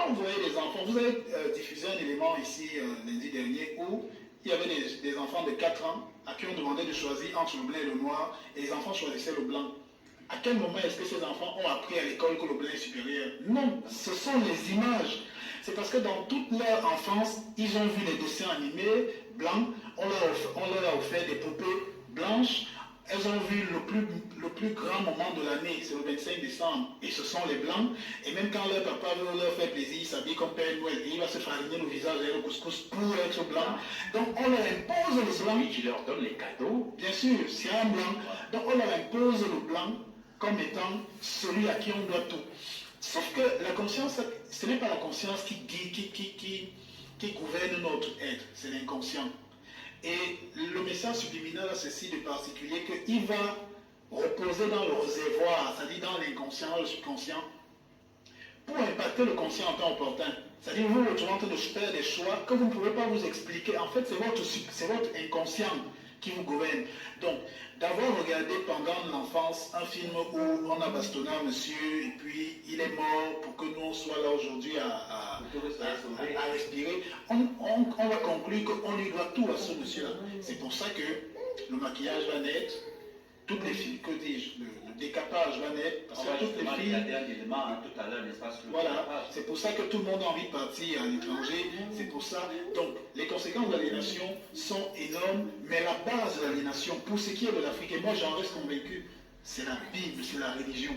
quand vous voyez des enfants, vous avez diffusé un élément ici lundi dernier où il y avait des enfants de 4 ans à qui on demandait de choisir entre le blanc et le noir, et les enfants choisissaient le blanc. À quel moment est-ce que ces enfants ont appris à l'école que le blanc est supérieur? Non, ce sont les images. C'est parce que dans toute leur enfance, ils ont vu les dessins animés blancs, on leur a offert des poupées blanches, elles ont vu le plus grand moment de l'année, c'est le 25 décembre, et ce sont les blancs, et même quand leur papa veut leur faire plaisir, il s'habille comme Père Noël, et il va se fariner le visage avec le couscous pour être blanc. Donc on leur impose le blanc. Oui, tu leur donnes les cadeaux. Bien sûr, c'est un blanc. Donc on leur impose le blanc comme étant celui à qui on doit tout. Sauf que la conscience, ce n'est pas la conscience qui gouverne notre être, c'est l'inconscient. Et le message subliminal a ceci de particulier qu'il va reposer dans le réservoir, c'est-à-dire dans l'inconscient, dans le subconscient, pour impacter le conscient en temps opportun. C'est-à-dire vous vous retrouvez en train de faire des choix que vous ne pouvez pas vous expliquer. En fait, c'est votre inconscient qui vous gouverne. Donc, d'avoir regardé pendant l'enfance un film où on a bastonné un monsieur et puis il est mort pour que nous on soit là aujourd'hui à respirer, on va conclure qu'on lui doit tout à ce monsieur-là. C'est pour ça que le maquillage va naître, toutes les filles, que dis-je, le décapage va naître, parce que toutes les filles... tout à l'heure, n'est-ce pas, sur le Voilà, décapage. c'est pour ça que tout le monde a envie de partir à l'étranger, c'est pour ça. Donc, les conséquences de l'aliénation sont énormes, mais la base de l'aliénation, pour ce qui est de l'Afrique, et moi j'en reste convaincu, c'est la Bible, c'est la religion.